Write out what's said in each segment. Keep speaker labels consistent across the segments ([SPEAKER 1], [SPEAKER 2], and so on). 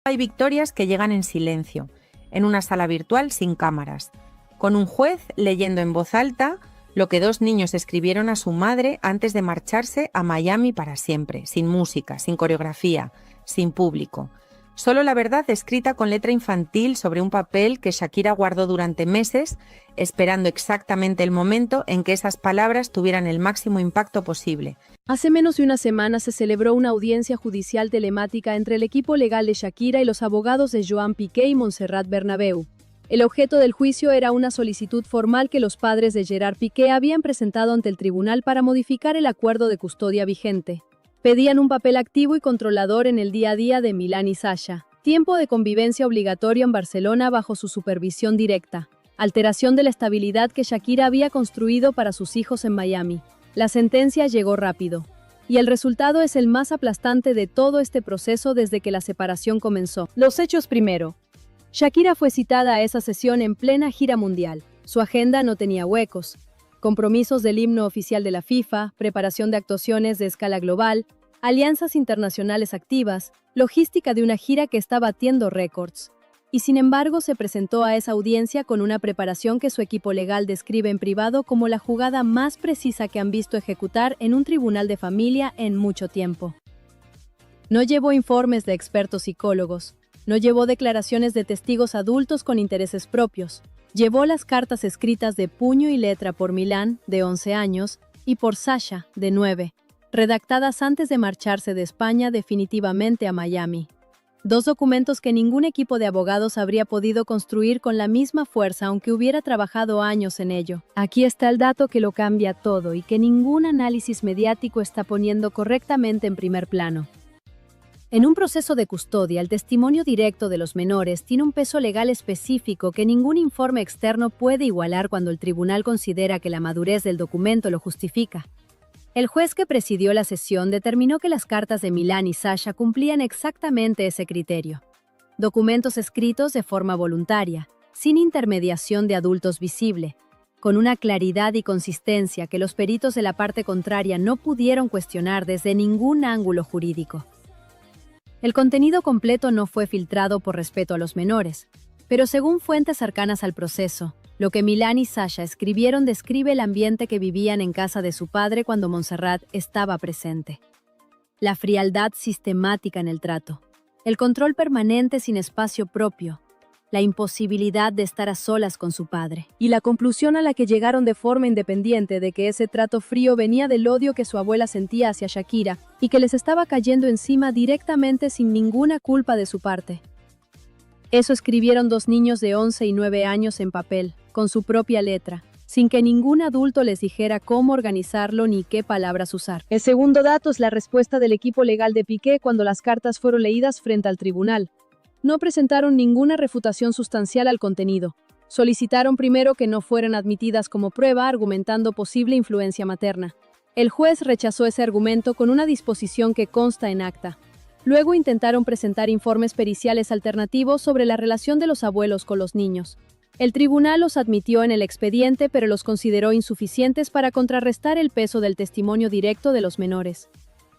[SPEAKER 1] Hay victorias que llegan en silencio, en una sala virtual sin cámaras, con un juez leyendo en voz alta lo que dos niños escribieron a su madre antes de marcharse a Miami para siempre, sin música, sin coreografía, sin público. Solo la verdad escrita con letra infantil sobre un papel que Shakira guardó durante meses, esperando exactamente el momento en que esas palabras tuvieran el máximo impacto posible.
[SPEAKER 2] Hace menos de una semana se celebró una audiencia judicial telemática entre el equipo legal de Shakira y los abogados de Joan Piqué y Montserrat Bernabéu. El objeto del juicio era una solicitud formal que los padres de Gerard Piqué habían presentado ante el tribunal para modificar el acuerdo de custodia vigente. Pedían un papel activo y controlador en el día a día de Milán y Sasha, tiempo de convivencia obligatorio en Barcelona bajo su supervisión directa, alteración de la estabilidad que Shakira había construido para sus hijos en Miami. La sentencia llegó rápido, y el resultado es el más aplastante de todo este proceso desde que la separación comenzó. Los hechos primero. Shakira fue citada a esa sesión en plena gira mundial. Su agenda no tenía huecos. Compromisos del himno oficial de la FIFA, preparación de actuaciones de escala global, alianzas internacionales activas, logística de una gira que está batiendo récords. Y sin embargo se presentó a esa audiencia con una preparación que su equipo legal describe en privado como la jugada más precisa que han visto ejecutar en un tribunal de familia en mucho tiempo. No llevó informes de expertos psicólogos, no llevó declaraciones de testigos adultos con intereses propios. Llevó las cartas escritas de puño y letra por Milán, de 11 años, y por Sasha, de 9, redactadas antes de marcharse de España definitivamente a Miami. Dos documentos que ningún equipo de abogados habría podido construir con la misma fuerza aunque hubiera trabajado años en ello. Aquí está el dato que lo cambia todo y que ningún análisis mediático está poniendo correctamente en primer plano. En un proceso de custodia, el testimonio directo de los menores tiene un peso legal específico que ningún informe externo puede igualar cuando el tribunal considera que la madurez del documento lo justifica. El juez que presidió la sesión determinó que las cartas de Milán y Sasha cumplían exactamente ese criterio. Documentos escritos de forma voluntaria, sin intermediación de adultos visible, con una claridad y consistencia que los peritos de la parte contraria no pudieron cuestionar desde ningún ángulo jurídico. El contenido completo no fue filtrado por respeto a los menores, pero según fuentes cercanas al proceso, lo que Milán y Sasha escribieron describe el ambiente que vivían en casa de su padre cuando Montserrat estaba presente. La frialdad sistemática en el trato, el control permanente sin espacio propio, la imposibilidad de estar a solas con su padre, y la conclusión a la que llegaron de forma independiente de que ese trato frío venía del odio que su abuela sentía hacia Shakira y que les estaba cayendo encima directamente sin ninguna culpa de su parte. Eso escribieron dos niños de 11 y 9 años en papel, con su propia letra, sin que ningún adulto les dijera cómo organizarlo ni qué palabras usar. El segundo dato es la respuesta del equipo legal de Piqué cuando las cartas fueron leídas frente al tribunal. No presentaron ninguna refutación sustancial al contenido. Solicitaron primero que no fueran admitidas como prueba, argumentando posible influencia materna. El juez rechazó ese argumento con una disposición que consta en acta. Luego intentaron presentar informes periciales alternativos sobre la relación de los abuelos con los niños. El tribunal los admitió en el expediente, pero los consideró insuficientes para contrarrestar el peso del testimonio directo de los menores.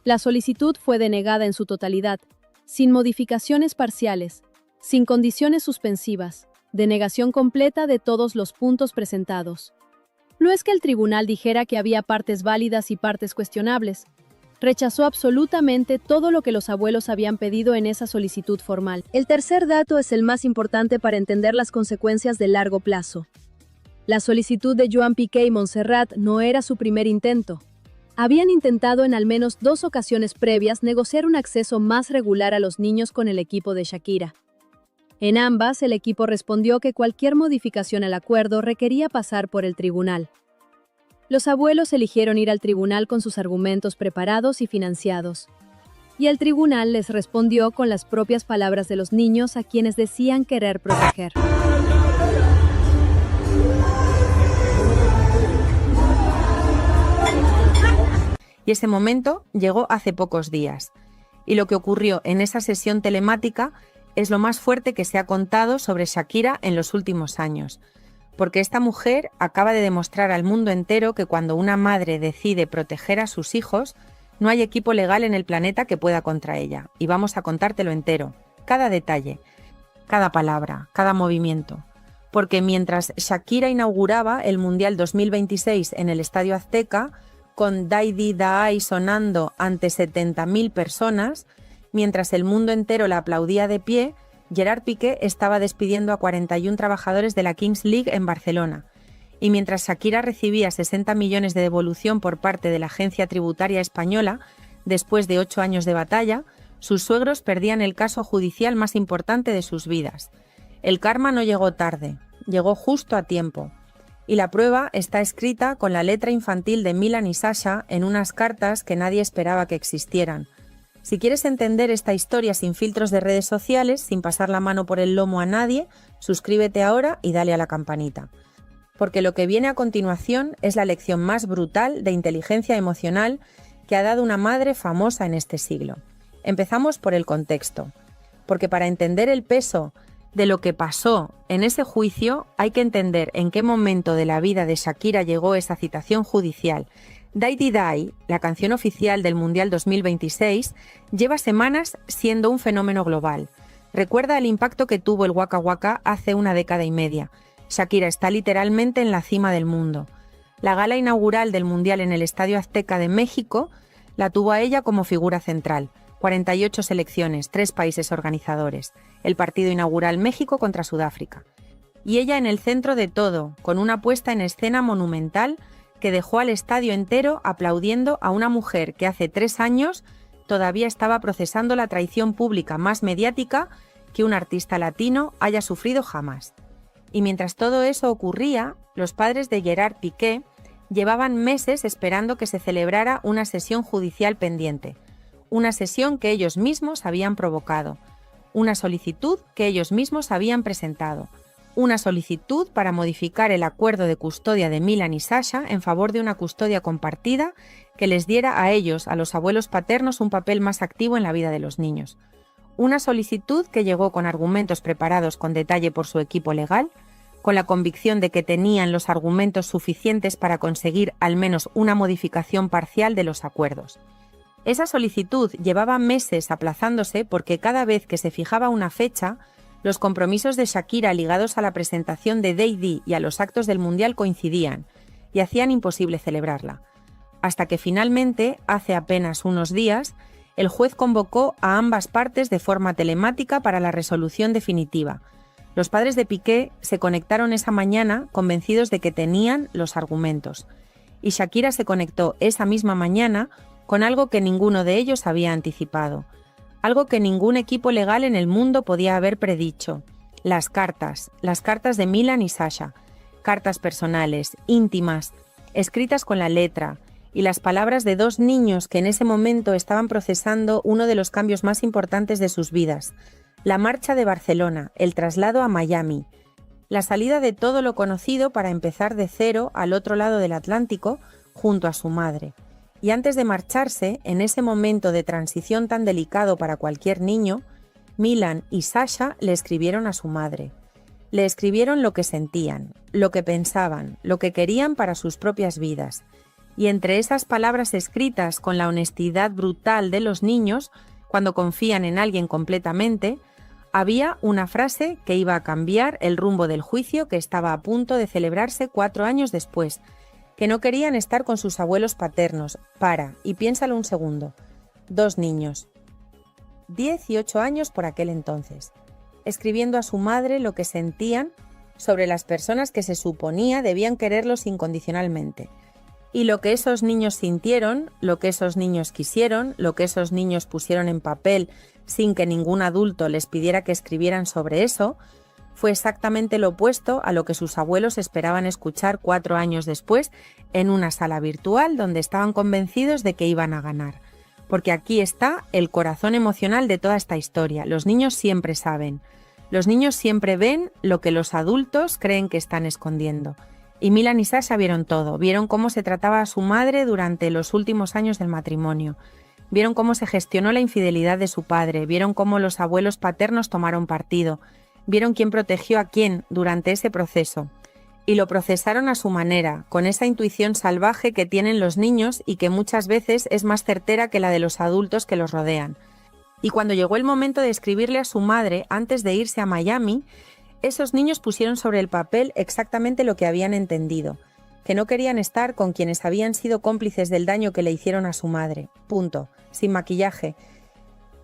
[SPEAKER 2] La solicitud fue denegada en su totalidad, sin modificaciones parciales, sin condiciones suspensivas, denegación completa de todos los puntos presentados. No es que el tribunal dijera que había partes válidas y partes cuestionables. Rechazó absolutamente todo lo que los abuelos habían pedido en esa solicitud formal. El tercer dato es el más importante para entender las consecuencias de largo plazo. La solicitud de Joan Piqué y Montserrat no era su primer intento. Habían intentado en al menos 2 ocasiones previas negociar un acceso más regular a los niños con el equipo de Shakira. En ambas, el equipo respondió que cualquier modificación al acuerdo requería pasar por el tribunal. Los abuelos eligieron ir al tribunal con sus argumentos preparados y financiados. Y el tribunal les respondió con las propias palabras de los niños a quienes decían querer proteger.
[SPEAKER 1] Y ese momento llegó hace pocos días. Y lo que ocurrió en esa sesión telemática es lo más fuerte que se ha contado sobre Shakira en los últimos años. Porque esta mujer acaba de demostrar al mundo entero que cuando una madre decide proteger a sus hijos, no hay equipo legal en el planeta que pueda contra ella. Y vamos a contártelo entero. cada detalle, cada palabra, cada movimiento. Porque mientras Shakira inauguraba el Mundial 2026 en el Estadio Azteca, con Dai Di Dai sonando ante 70.000 personas, mientras el mundo entero la aplaudía de pie, Gerard Piqué estaba despidiendo a 41 trabajadores de la Kings League en Barcelona. Y mientras Shakira recibía 60 millones de devolución por parte de la Agencia Tributaria Española, después de 8 años de batalla, sus suegros perdían el caso judicial más importante de sus vidas. El karma no llegó tarde, llegó justo a tiempo. Y la prueba está escrita con la letra infantil de Milan y Sasha en unas cartas que nadie esperaba que existieran. Si quieres entender esta historia sin filtros de redes sociales, sin pasar la mano por el lomo a nadie, suscríbete ahora y dale a la campanita. Porque lo que viene a continuación es la lección más brutal de inteligencia emocional que ha dado una madre famosa en este siglo. Empezamos por el contexto, porque para entender el peso de lo que pasó en ese juicio hay que entender en qué momento de la vida de Shakira llegó esa citación judicial. Dai Di Dai, la canción oficial del Mundial 2026, lleva semanas siendo un fenómeno global. Recuerda el impacto que tuvo el Waka Waka hace una década y media. Shakira está literalmente en la cima del mundo. La gala inaugural del Mundial en el Estadio Azteca de México la tuvo a ella como figura central. 48 selecciones, 3 países organizadores. El partido inaugural México contra Sudáfrica. Y ella en el centro de todo, con una puesta en escena monumental que dejó al estadio entero aplaudiendo a una mujer que hace 3 años todavía estaba procesando la traición pública más mediática que un artista latino haya sufrido jamás. Y mientras todo eso ocurría, los padres de Gerard Piqué llevaban meses esperando que se celebrara una sesión judicial pendiente. Una sesión que ellos mismos habían provocado. Una solicitud que ellos mismos habían presentado. Una solicitud para modificar el acuerdo de custodia de Milan y Sasha en favor de una custodia compartida que les diera a ellos, a los abuelos paternos, un papel más activo en la vida de los niños. Una solicitud que llegó con argumentos preparados con detalle por su equipo legal, con la convicción de que tenían los argumentos suficientes para conseguir al menos una modificación parcial de los acuerdos. Esa solicitud llevaba meses aplazándose porque cada vez que se fijaba una fecha, los compromisos de Shakira ligados a la presentación de Dai Di y a los actos del Mundial coincidían y hacían imposible celebrarla. Hasta que finalmente, hace apenas unos días, el juez convocó a ambas partes de forma telemática para la resolución definitiva. Los padres de Piqué se conectaron esa mañana convencidos de que tenían los argumentos. Y Shakira se conectó esa misma mañana con algo que ninguno de ellos había anticipado. Algo que ningún equipo legal en el mundo podía haber predicho. Las cartas de Milan y Sasha. Cartas personales, íntimas, escritas con la letra, y las palabras de 2 niños que en ese momento estaban procesando uno de los cambios más importantes de sus vidas. La marcha de Barcelona, el traslado a Miami, la salida de todo lo conocido para empezar de cero al otro lado del Atlántico junto a su madre. Y antes de marcharse, en ese momento de transición tan delicado para cualquier niño, Milan y Sasha le escribieron a su madre. Le escribieron lo que sentían, lo que pensaban, lo que querían para sus propias vidas. Y entre esas palabras escritas con la honestidad brutal de los niños, cuando confían en alguien completamente, había una frase que iba a cambiar el rumbo del juicio que estaba a punto de celebrarse 4 años después, que no querían estar con sus abuelos paternos. Y piénsalo un segundo. 2 niños, 10 y 8 años por aquel entonces, escribiendo a su madre lo que sentían sobre las personas que se suponía debían quererlos incondicionalmente. Y lo que esos niños sintieron, lo que esos niños quisieron, lo que esos niños pusieron en papel sin que ningún adulto les pidiera que escribieran sobre eso, fue exactamente lo opuesto a lo que sus abuelos esperaban escuchar 4 años después en una sala virtual donde estaban convencidos de que iban a ganar. Porque aquí está el corazón emocional de toda esta historia. Los niños siempre saben. Los niños siempre ven lo que los adultos creen que están escondiendo. Y Milan y Sasha vieron todo. Vieron cómo se trataba a su madre durante los últimos años del matrimonio. Vieron cómo se gestionó la infidelidad de su padre. Vieron cómo los abuelos paternos tomaron partido. Vieron quién protegió a quién durante ese proceso. Y lo procesaron a su manera, con esa intuición salvaje que tienen los niños y que muchas veces es más certera que la de los adultos que los rodean. Y cuando llegó el momento de escribirle a su madre antes de irse a Miami, esos niños pusieron sobre el papel exactamente lo que habían entendido, que no querían estar con quienes habían sido cómplices del daño que le hicieron a su madre. Punto. Sin maquillaje,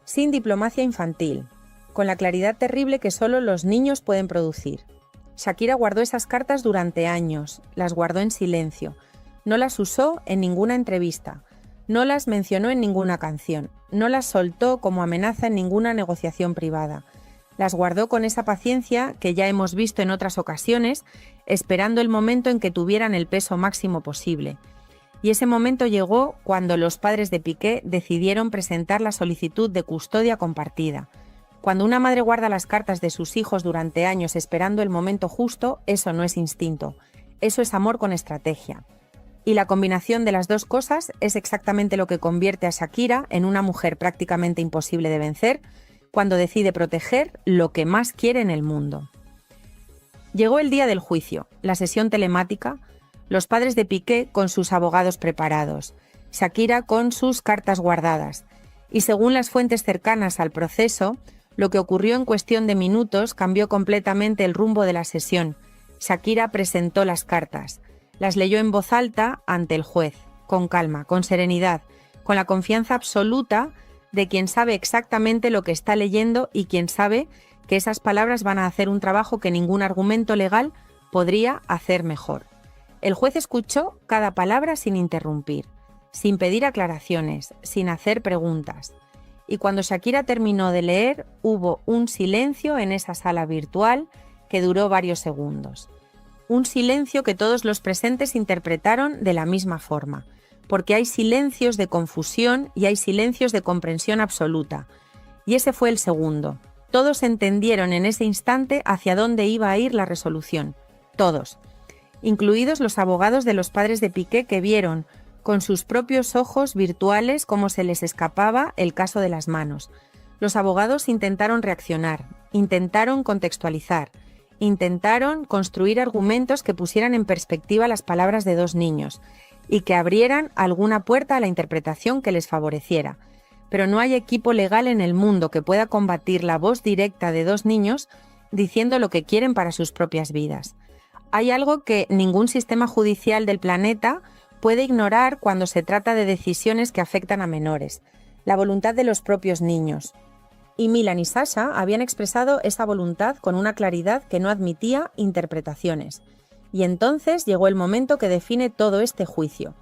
[SPEAKER 1] sin diplomacia infantil, con la claridad terrible que solo los niños pueden producir. Shakira guardó esas cartas durante años, las guardó en silencio, no las usó en ninguna entrevista, no las mencionó en ninguna canción, no las soltó como amenaza en ninguna negociación privada. Las guardó con esa paciencia que ya hemos visto en otras ocasiones, esperando el momento en que tuvieran el peso máximo posible. Y ese momento llegó cuando los padres de Piqué decidieron presentar la solicitud de custodia compartida. Cuando una madre guarda las cartas de sus hijos durante años esperando el momento justo, eso no es instinto, eso es amor con estrategia. Y la combinación de las dos cosas es exactamente lo que convierte a Shakira en una mujer prácticamente imposible de vencer cuando decide proteger lo que más quiere en el mundo. Llegó el día del juicio, la sesión telemática, los padres de Piqué con sus abogados preparados, Shakira con sus cartas guardadas, y según las fuentes cercanas al proceso, lo que ocurrió en cuestión de minutos cambió completamente el rumbo de la sesión. Shakira presentó las cartas, las leyó en voz alta ante el juez, con calma, con serenidad, con la confianza absoluta de quien sabe exactamente lo que está leyendo y quien sabe que esas palabras van a hacer un trabajo que ningún argumento legal podría hacer mejor. El juez escuchó cada palabra sin interrumpir, sin pedir aclaraciones, sin hacer preguntas. Y cuando Shakira terminó de leer, hubo un silencio en esa sala virtual que duró varios segundos. Un silencio que todos los presentes interpretaron de la misma forma, porque hay silencios de confusión y hay silencios de comprensión absoluta. Y ese fue el segundo. Todos entendieron en ese instante hacia dónde iba a ir la resolución. Todos. Incluidos los abogados de los padres de Piqué que vieron con sus propios ojos virtuales cómo se les escapaba el caso de las manos. Los abogados intentaron reaccionar, intentaron contextualizar, intentaron construir argumentos que pusieran en perspectiva las palabras de dos niños y que abrieran alguna puerta a la interpretación que les favoreciera. Pero no hay equipo legal en el mundo que pueda combatir la voz directa de dos niños diciendo lo que quieren para sus propias vidas. Hay algo que ningún sistema judicial del planeta puede ignorar cuando se trata de decisiones que afectan a menores, la voluntad de los propios niños. Y Milan y Sasha habían expresado esa voluntad con una claridad que no admitía interpretaciones. Y entonces llegó el momento que define todo este juicio.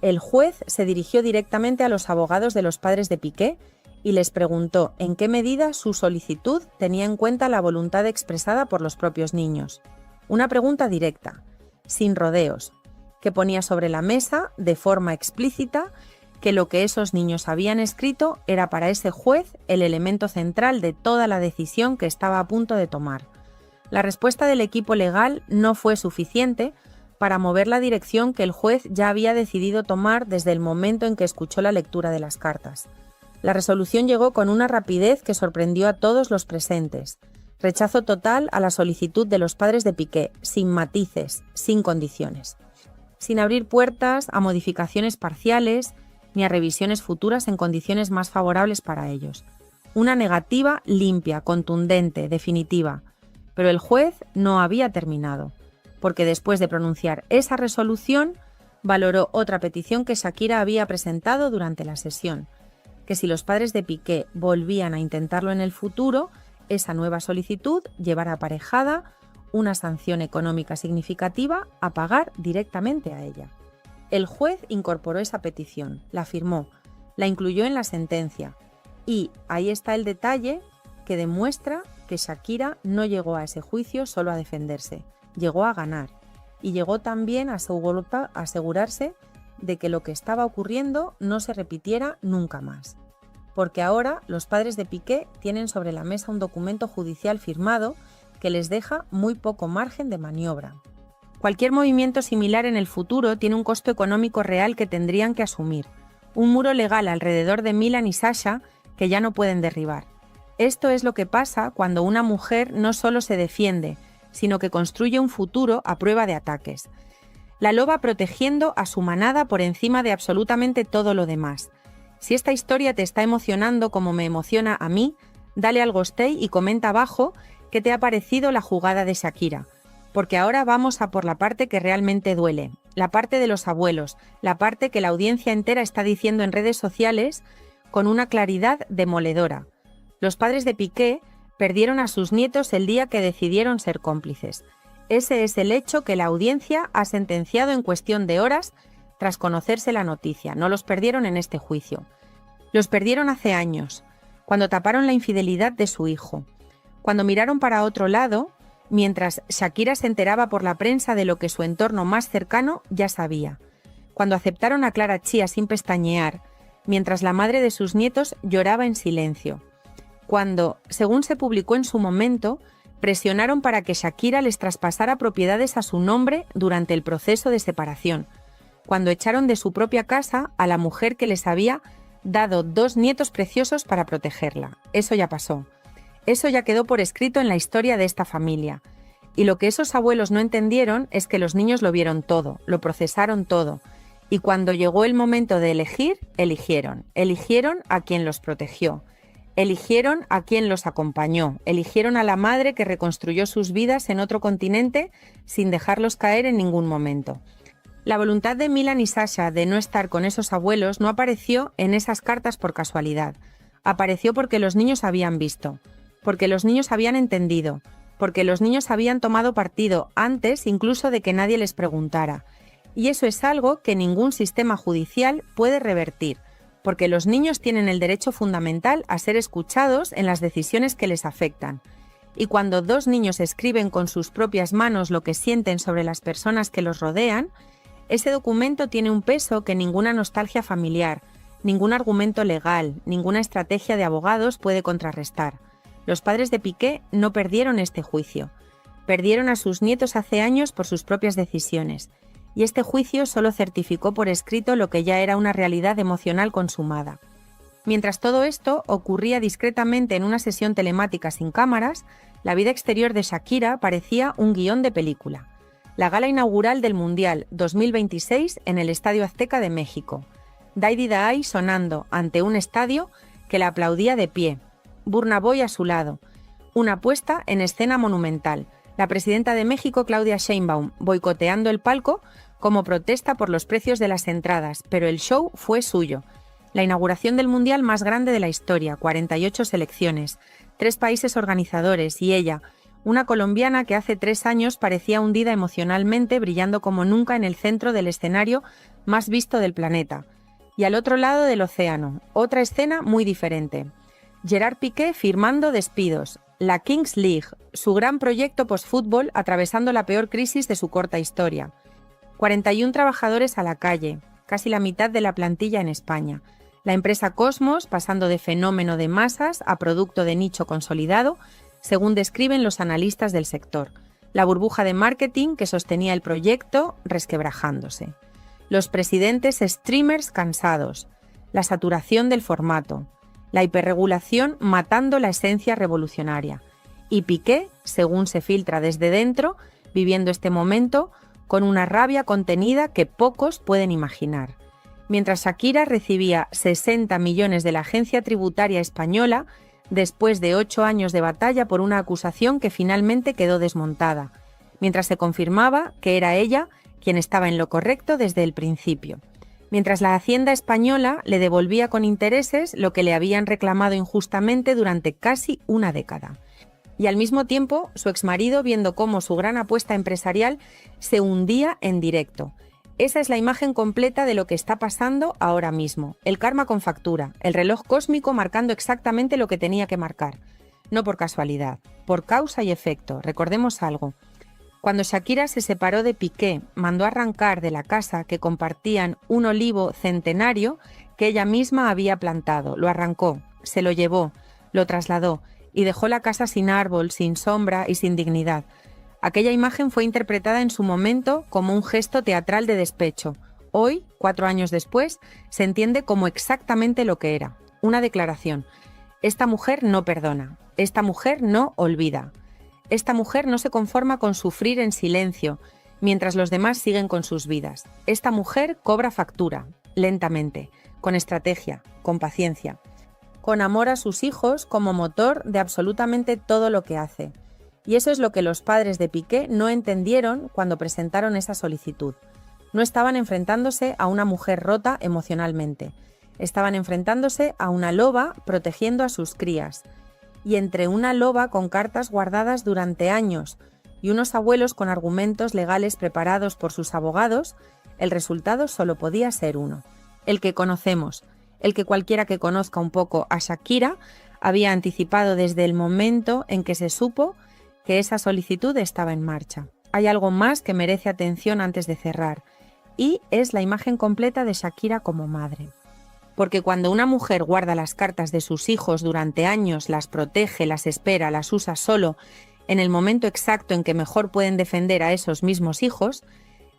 [SPEAKER 1] El juez se dirigió directamente a los abogados de los padres de Piqué y les preguntó en qué medida su solicitud tenía en cuenta la voluntad expresada por los propios niños. Una pregunta directa, sin rodeos, que ponía sobre la mesa, de forma explícita, que lo que esos niños habían escrito era para ese juez el elemento central de toda la decisión que estaba a punto de tomar. La respuesta del equipo legal no fue suficiente para mover la dirección que el juez ya había decidido tomar desde el momento en que escuchó la lectura de las cartas. La resolución llegó con una rapidez que sorprendió a todos los presentes. Rechazo total a la solicitud de los padres de Piqué, sin matices, sin condiciones. Sin abrir puertas a modificaciones parciales ni a revisiones futuras en condiciones más favorables para ellos. Una negativa limpia, contundente, definitiva. Pero el juez no había terminado, porque después de pronunciar esa resolución, valoró otra petición que Shakira había presentado durante la sesión, que si los padres de Piqué volvían a intentarlo en el futuro, esa nueva solicitud llevara aparejada una sanción económica significativa a pagar directamente a ella. El juez incorporó esa petición, la firmó, la incluyó en la sentencia y ahí está el detalle que demuestra que Shakira no llegó a ese juicio solo a defenderse, llegó a ganar y llegó también a asegurarse de que lo que estaba ocurriendo no se repitiera nunca más. Porque ahora los padres de Piqué tienen sobre la mesa un documento judicial firmado que les deja muy poco margen de maniobra. Cualquier movimiento similar en el futuro tiene un costo económico real que tendrían que asumir, un muro legal alrededor de Milan y Sasha que ya no pueden derribar. Esto es lo que pasa cuando una mujer no solo se defiende, sino que construye un futuro a prueba de ataques. La loba protegiendo a su manada por encima de absolutamente todo lo demás. Si esta historia te está emocionando como me emociona a mí, dale al gostei y comenta abajo qué te ha parecido la jugada de Shakira. Porque ahora vamos a por la parte que realmente duele, la parte de los abuelos, la parte que la audiencia entera está diciendo en redes sociales con una claridad demoledora. Los padres de Piqué perdieron a sus nietos el día que decidieron ser cómplices. Ese es el hecho que la audiencia ha sentenciado en cuestión de horas tras conocerse la noticia. No los perdieron en este juicio. Los perdieron hace años, cuando taparon la infidelidad de su hijo, cuando miraron para otro lado, mientras Shakira se enteraba por la prensa de lo que su entorno más cercano ya sabía, cuando aceptaron a Clara Chía sin pestañear, mientras la madre de sus nietos lloraba en silencio, cuando, según se publicó en su momento, presionaron para que Shakira les traspasara propiedades a su nombre durante el proceso de separación, cuando echaron de su propia casa a la mujer que les había dado 2 nietos preciosos para protegerla. Eso ya pasó. Eso ya quedó por escrito en la historia de esta familia. Y lo que esos abuelos no entendieron es que los niños lo vieron todo, lo procesaron todo. Y cuando llegó el momento de elegir, eligieron. Eligieron a quien los protegió. Eligieron a quien los acompañó. Eligieron a la madre que reconstruyó sus vidas en otro continente sin dejarlos caer en ningún momento. La voluntad de Milan y Sasha de no estar con esos abuelos no apareció en esas cartas por casualidad. Apareció porque los niños habían visto, porque los niños habían entendido, porque los niños habían tomado partido antes incluso de que nadie les preguntara. Y eso es algo que ningún sistema judicial puede revertir, porque los niños tienen el derecho fundamental a ser escuchados en las decisiones que les afectan. Y cuando 2 niños escriben con sus propias manos lo que sienten sobre las personas que los rodean, ese documento tiene un peso que ninguna nostalgia familiar, ningún argumento legal, ninguna estrategia de abogados puede contrarrestar. Los padres de Piqué no perdieron este juicio. Perdieron a sus nietos hace años por sus propias decisiones. Y este juicio solo certificó por escrito lo que ya era una realidad emocional consumada. Mientras todo esto ocurría discretamente en una sesión telemática sin cámaras, la vida exterior de Shakira parecía un guión de película. La gala inaugural del Mundial 2026 en el Estadio Azteca de México. Daddy Day sonando ante un estadio que la aplaudía de pie. Burna Boy a su lado. Una puesta en escena monumental. La presidenta de México, Claudia Sheinbaum, boicoteando el palco como protesta por los precios de las entradas, pero el show fue suyo. La inauguración del Mundial más grande de la historia, 48 selecciones, 3 países organizadores y ella, una colombiana que hace 3 años parecía hundida emocionalmente, brillando como nunca en el centro del escenario más visto del planeta. Y al otro lado del océano, otra escena muy diferente. Gerard Piqué firmando despidos, la Kings League, su gran proyecto post-fútbol atravesando la peor crisis de su corta historia. 41 trabajadores a la calle, casi la mitad de la plantilla en España. La empresa Cosmos pasando de fenómeno de masas a producto de nicho consolidado, según describen los analistas del sector. La burbuja de marketing que sostenía el proyecto resquebrajándose. Los presidentes streamers cansados. La saturación del formato. La hiperregulación matando la esencia revolucionaria. Y Piqué, según se filtra desde dentro, viviendo este momento con una rabia contenida que pocos pueden imaginar. Mientras Shakira recibía 60 millones de la agencia tributaria española después de 8 años de batalla por una acusación que finalmente quedó desmontada, mientras se confirmaba que era ella quien estaba en lo correcto desde el principio. Mientras la Hacienda española le devolvía con intereses lo que le habían reclamado injustamente durante casi una década. Y al mismo tiempo, su exmarido viendo cómo su gran apuesta empresarial se hundía en directo. Esa es la imagen completa de lo que está pasando ahora mismo. El karma con factura, el reloj cósmico marcando exactamente lo que tenía que marcar. No por casualidad, por causa y efecto. Recordemos algo. Cuando Shakira se separó de Piqué, mandó arrancar de la casa que compartían un olivo centenario que ella misma había plantado. Lo arrancó, se lo llevó, lo trasladó y dejó la casa sin árbol, sin sombra y sin dignidad. Aquella imagen fue interpretada en su momento como un gesto teatral de despecho. Hoy, 4 años después, se entiende como exactamente lo que era. Una declaración. Esta mujer no perdona. Esta mujer no olvida. Esta mujer no se conforma con sufrir en silencio, mientras los demás siguen con sus vidas. Esta mujer cobra factura, lentamente, con estrategia, con paciencia, con amor a sus hijos como motor de absolutamente todo lo que hace. Y eso es lo que los padres de Piqué no entendieron cuando presentaron esa solicitud. No estaban enfrentándose a una mujer rota emocionalmente. Estaban enfrentándose a una loba protegiendo a sus crías. Y entre una loba con cartas guardadas durante años y unos abuelos con argumentos legales preparados por sus abogados, el resultado solo podía ser uno. El que conocemos, el que cualquiera que conozca un poco a Shakira había anticipado desde el momento en que se supo que esa solicitud estaba en marcha. Hay algo más que merece atención antes de cerrar, y es la imagen completa de Shakira como madre. Porque cuando una mujer guarda las cartas de sus hijos durante años, las protege, las espera, las usa solo, en el momento exacto en que mejor pueden defender a esos mismos hijos,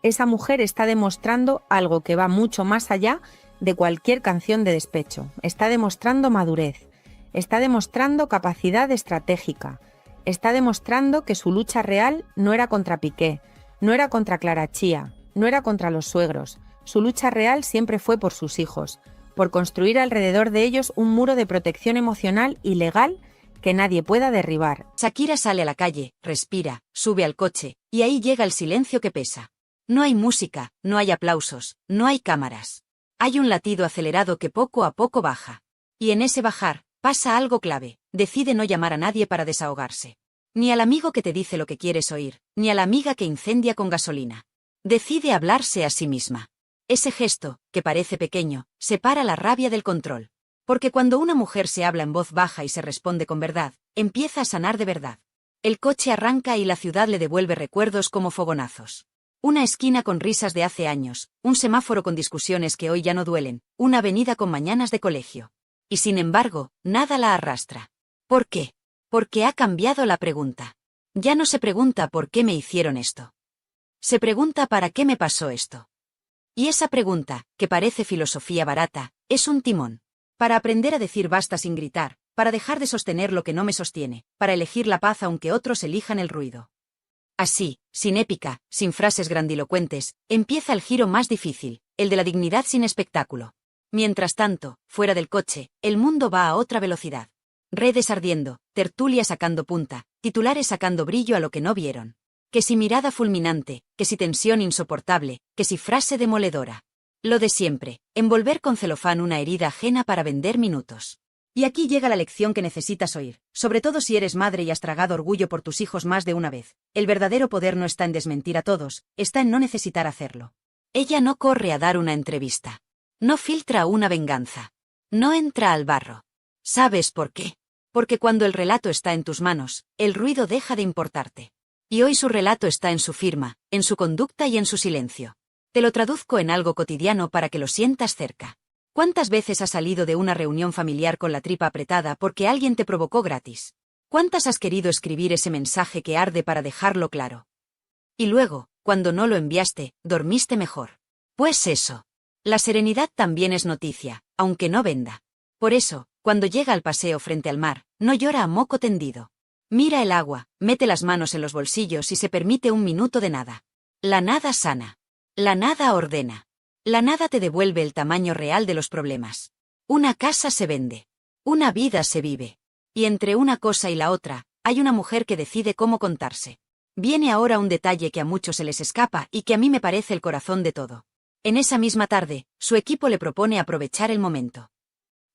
[SPEAKER 1] esa mujer está demostrando algo que va mucho más allá de cualquier canción de despecho. Está demostrando madurez, está demostrando capacidad estratégica, está demostrando que su lucha real no era contra Piqué, no era contra Clara Chía, no era contra los suegros. Su lucha real siempre fue por sus hijos, por construir alrededor de ellos un muro de protección emocional y legal que nadie pueda derribar.
[SPEAKER 3] Shakira sale a la calle, respira, sube al coche, y ahí llega el silencio que pesa. No hay música, no hay aplausos, no hay cámaras. Hay un latido acelerado que poco a poco baja. Y en ese bajar, pasa algo clave, decide no llamar a nadie para desahogarse. Ni al amigo que te dice lo que quieres oír, ni a la amiga que incendia con gasolina. Decide hablarse a sí misma. Ese gesto, que parece pequeño, separa la rabia del control. Porque cuando una mujer se habla en voz baja y se responde con verdad, empieza a sanar de verdad. El coche arranca y la ciudad le devuelve recuerdos como fogonazos. Una esquina con risas de hace años, un semáforo con discusiones que hoy ya no duelen, una avenida con mañanas de colegio. Y sin embargo, nada la arrastra. ¿Por qué? Porque ha cambiado la pregunta. Ya no se pregunta por qué me hicieron esto. Se pregunta para qué me pasó esto. Y esa pregunta, que parece filosofía barata, es un timón. Para aprender a decir basta sin gritar, para dejar de sostener lo que no me sostiene, para elegir la paz aunque otros elijan el ruido. Así, sin épica, sin frases grandilocuentes, empieza el giro más difícil, el de la dignidad sin espectáculo. Mientras tanto, fuera del coche, el mundo va a otra velocidad. Redes ardiendo, tertulia sacando punta, titulares sacando brillo a lo que no vieron. Que si mirada fulminante, que si tensión insoportable, que si frase demoledora. Lo de siempre, envolver con celofán una herida ajena para vender minutos. Y aquí llega la lección que necesitas oír, sobre todo si eres madre y has tragado orgullo por tus hijos más de una vez. El verdadero poder no está en desmentir a todos, está en no necesitar hacerlo. Ella no corre a dar una entrevista. No filtra una venganza. No entra al barro. ¿Sabes por qué? Porque cuando el relato está en tus manos, el ruido deja de importarte. Y hoy su relato está en su firma, en su conducta y en su silencio. Te lo traduzco en algo cotidiano para que lo sientas cerca. ¿Cuántas veces has salido de una reunión familiar con la tripa apretada porque alguien te provocó gratis? ¿Cuántas has querido escribir ese mensaje que arde para dejarlo claro? Y luego, cuando no lo enviaste, dormiste mejor. Pues eso. La serenidad también es noticia, aunque no venda. Por eso, cuando llega al paseo frente al mar, no llora a moco tendido. Mira el agua, mete las manos en los bolsillos y se permite un minuto de nada. La nada sana. La nada ordena. La nada te devuelve el tamaño real de los problemas. Una casa se vende. Una vida se vive. Y entre una cosa y la otra, hay una mujer que decide cómo contarse. Viene ahora un detalle que a muchos se les escapa y que a mí me parece el corazón de todo. En esa misma tarde, su equipo le propone aprovechar el momento.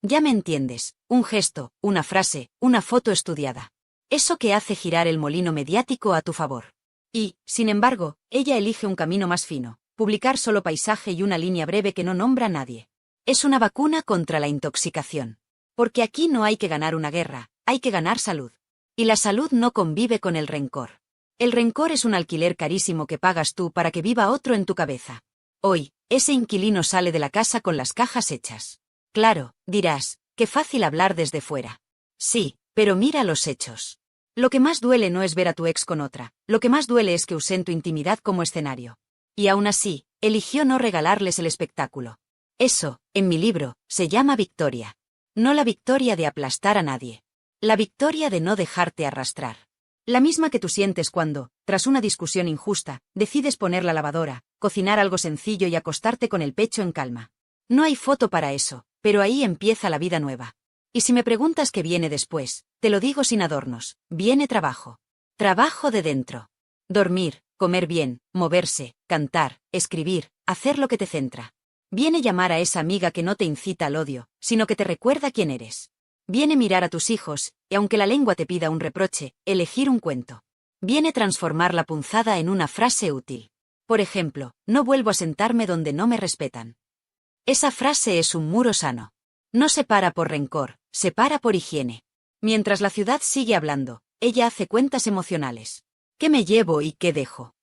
[SPEAKER 3] Ya me entiendes, un gesto, una frase, una foto estudiada. Eso que hace girar el molino mediático a tu favor. Y, sin embargo, ella elige un camino más fino. Publicar solo paisaje y una línea breve que no nombra a nadie. Es una vacuna contra la intoxicación. Porque aquí no hay que ganar una guerra, hay que ganar salud. Y la salud no convive con el rencor. El rencor es un alquiler carísimo que pagas tú para que viva otro en tu cabeza. Hoy, ese inquilino sale de la casa con las cajas hechas. Claro, dirás, qué fácil hablar desde fuera. Sí, pero mira los hechos. Lo que más duele no es ver a tu ex con otra, lo que más duele es que usen tu intimidad como escenario. Y aún así, eligió no regalarles el espectáculo. Eso, en mi libro, se llama victoria. No la victoria de aplastar a nadie. La victoria de no dejarte arrastrar. La misma que tú sientes cuando, tras una discusión injusta, decides poner la lavadora, cocinar algo sencillo y acostarte con el pecho en calma. No hay foto para eso, pero ahí empieza la vida nueva. Y si me preguntas qué viene después, te lo digo sin adornos, viene trabajo. Trabajo de dentro. Dormir, comer bien, moverse, cantar, escribir, hacer lo que te centra. Viene llamar a esa amiga que no te incita al odio, sino que te recuerda quién eres. Viene mirar a tus hijos, y aunque la lengua te pida un reproche, elegir un cuento. Viene transformar la punzada en una frase útil. Por ejemplo, no vuelvo a sentarme donde no me respetan. Esa frase es un muro sano. No se para por rencor, se para por higiene. Mientras la ciudad sigue hablando, ella hace cuentas emocionales. ¿Qué me llevo y qué dejo?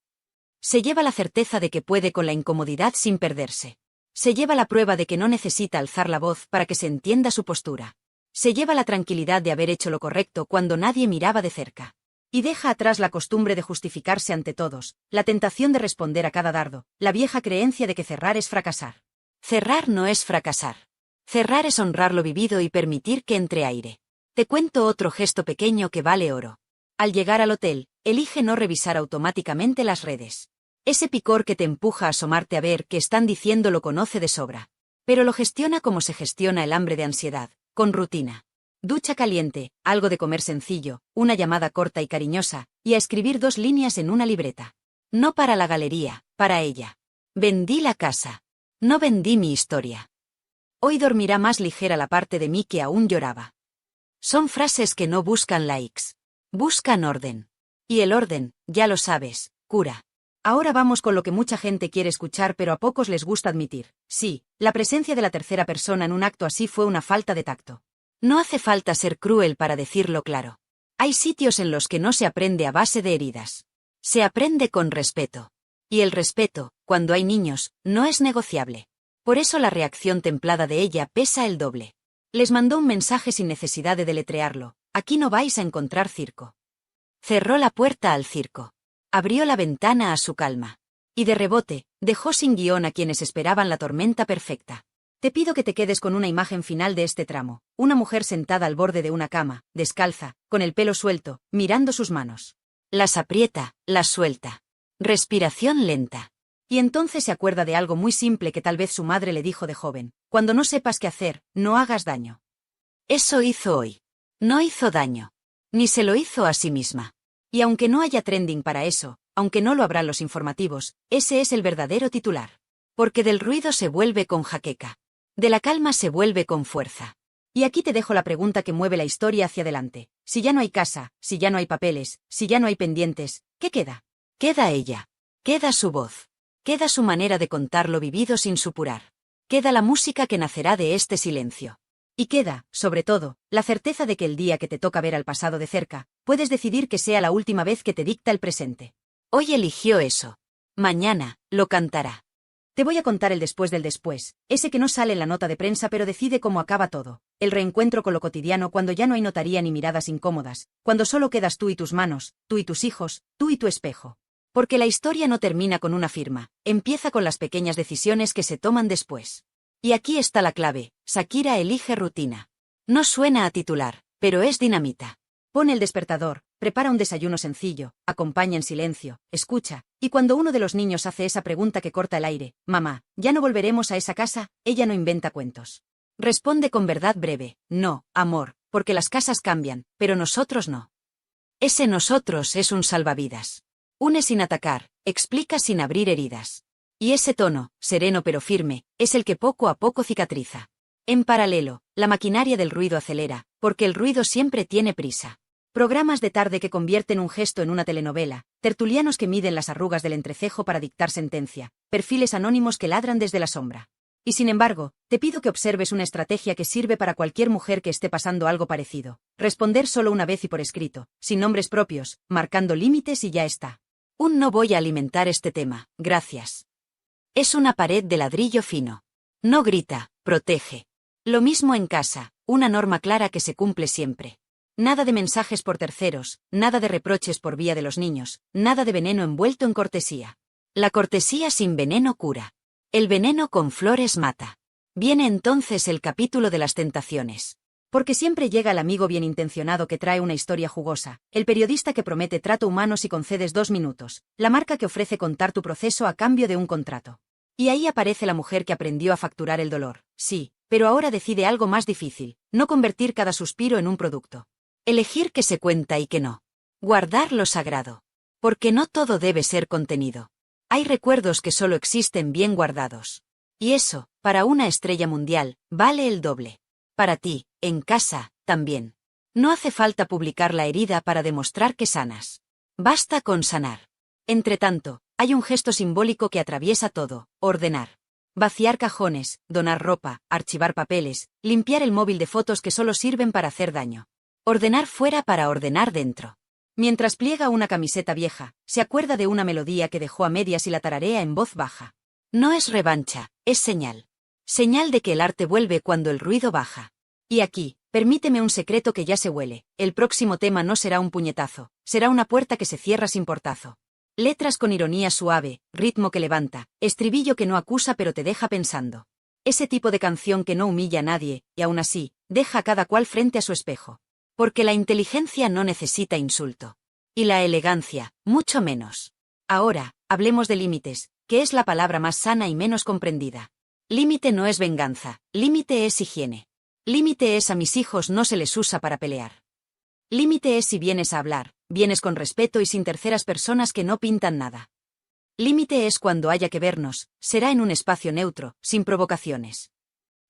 [SPEAKER 3] Se lleva la certeza de que puede con la incomodidad sin perderse. Se lleva la prueba de que no necesita alzar la voz para que se entienda su postura. Se lleva la tranquilidad de haber hecho lo correcto cuando nadie miraba de cerca. Y deja atrás la costumbre de justificarse ante todos, la tentación de responder a cada dardo, la vieja creencia de que cerrar es fracasar. Cerrar no es fracasar. Cerrar es honrar lo vivido y permitir que entre aire. Te cuento otro gesto pequeño que vale oro. Al llegar al hotel, elige no revisar automáticamente las redes. Ese picor que te empuja a asomarte a ver qué están diciendo lo conoce de sobra. Pero lo gestiona como se gestiona el hambre de ansiedad, con rutina. Ducha caliente, algo de comer sencillo, una llamada corta y cariñosa, y a escribir 2 líneas en una libreta. No para la galería, para ella. Vendí la casa. No vendí mi historia. Hoy dormirá más ligera la parte de mí que aún lloraba. Son frases que no buscan likes. Buscan orden. Y el orden, ya lo sabes, cura. Ahora vamos con lo que mucha gente quiere escuchar pero a pocos les gusta admitir. Sí, la presencia de la tercera persona en un acto así fue una falta de tacto. No hace falta ser cruel para decirlo claro. Hay sitios en los que no se aprende a base de heridas. Se aprende con respeto. Y el respeto, cuando hay niños, no es negociable. Por eso la reacción templada de ella pesa el doble. Les mandó un mensaje sin necesidad de deletrearlo. Aquí no vais a encontrar circo. Cerró la puerta al circo. Abrió la ventana a su calma. Y de rebote, dejó sin guión a quienes esperaban la tormenta perfecta. Te pido que te quedes con una imagen final de este tramo. Una mujer sentada al borde de una cama, descalza, con el pelo suelto, mirando sus manos. Las aprieta, las suelta. Respiración lenta. Y entonces se acuerda de algo muy simple que tal vez su madre le dijo de joven. Cuando no sepas qué hacer, no hagas daño. Eso hizo hoy. No hizo daño. Ni se lo hizo a sí misma. Y aunque no haya trending para eso, aunque no lo habrán los informativos, ese es el verdadero titular. Porque del ruido se vuelve con jaqueca. De la calma se vuelve con fuerza. Y aquí te dejo la pregunta que mueve la historia hacia adelante. Si ya no hay casa, si ya no hay papeles, si ya no hay pendientes, ¿qué queda? Queda ella. Queda su voz. Queda su manera de contar lo vivido sin supurar. Queda la música que nacerá de este silencio. Y queda, sobre todo, la certeza de que el día que te toca ver al pasado de cerca, puedes decidir que sea la última vez que te dicta el presente. Hoy eligió eso. Mañana, lo cantará. Te voy a contar el después del después, ese que no sale en la nota de prensa pero decide cómo acaba todo. El reencuentro con lo cotidiano cuando ya no hay notaría ni miradas incómodas, cuando solo quedas tú y tus manos, tú y tus hijos, tú y tu espejo. Porque la historia no termina con una firma, empieza con las pequeñas decisiones que se toman después. Y aquí está la clave, Shakira elige rutina. No suena a titular, pero es dinamita. Pone el despertador, prepara un desayuno sencillo, acompaña en silencio, escucha, y cuando uno de los niños hace esa pregunta que corta el aire, mamá, ¿ya no volveremos a esa casa?, ella no inventa cuentos. Responde con verdad breve, no, amor, porque las casas cambian, pero nosotros no. Ese nosotros es un salvavidas. Une sin atacar, explica sin abrir heridas. Y ese tono, sereno pero firme, es el que poco a poco cicatriza. En paralelo, la maquinaria del ruido acelera, porque el ruido siempre tiene prisa. Programas de tarde que convierten un gesto en una telenovela, tertulianos que miden las arrugas del entrecejo para dictar sentencia, perfiles anónimos que ladran desde la sombra. Y sin embargo, te pido que observes una estrategia que sirve para cualquier mujer que esté pasando algo parecido. Responder solo una vez y por escrito, sin nombres propios, marcando límites y ya está. No voy a alimentar este tema, gracias. Es una pared de ladrillo fino. No grita, protege. Lo mismo en casa, una norma clara que se cumple siempre. Nada de mensajes por terceros, nada de reproches por vía de los niños, nada de veneno envuelto en cortesía. La cortesía sin veneno cura. El veneno con flores mata. Viene entonces el capítulo de las tentaciones. Porque siempre llega el amigo bien intencionado que trae una historia jugosa, el periodista que promete trato humano si concedes 2 minutos, la marca que ofrece contar tu proceso a cambio de un contrato. Y ahí aparece la mujer que aprendió a facturar el dolor, sí, pero ahora decide algo más difícil, no convertir cada suspiro en un producto. Elegir qué se cuenta y qué no. Guardar lo sagrado. Porque no todo debe ser contenido. Hay recuerdos que solo existen bien guardados. Y eso, para una estrella mundial, vale el doble. Para ti, en casa, también. No hace falta publicar la herida para demostrar que sanas. Basta con sanar. Entretanto, hay un gesto simbólico que atraviesa todo: ordenar. Vaciar cajones, donar ropa, archivar papeles, limpiar el móvil de fotos que solo sirven para hacer daño. Ordenar fuera para ordenar dentro. Mientras pliega una camiseta vieja, se acuerda de una melodía que dejó a medias y la tararea en voz baja. No es revancha, es señal. Señal de que el arte vuelve cuando el ruido baja. Y aquí, permíteme un secreto que ya se huele: el próximo tema no será un puñetazo, será una puerta que se cierra sin portazo. Letras con ironía suave, ritmo que levanta, estribillo que no acusa pero te deja pensando. Ese tipo de canción que no humilla a nadie, y aún así, deja a cada cual frente a su espejo. Porque la inteligencia no necesita insulto. Y la elegancia, mucho menos. Ahora, hablemos de límites, que es la palabra más sana y menos comprendida. Límite no es venganza, límite es higiene. Límite es: a mis hijos no se les usa para pelear. Límite es: si vienes a hablar, vienes con respeto y sin terceras personas que no pintan nada. Límite es: cuando haya que vernos, será en un espacio neutro, sin provocaciones.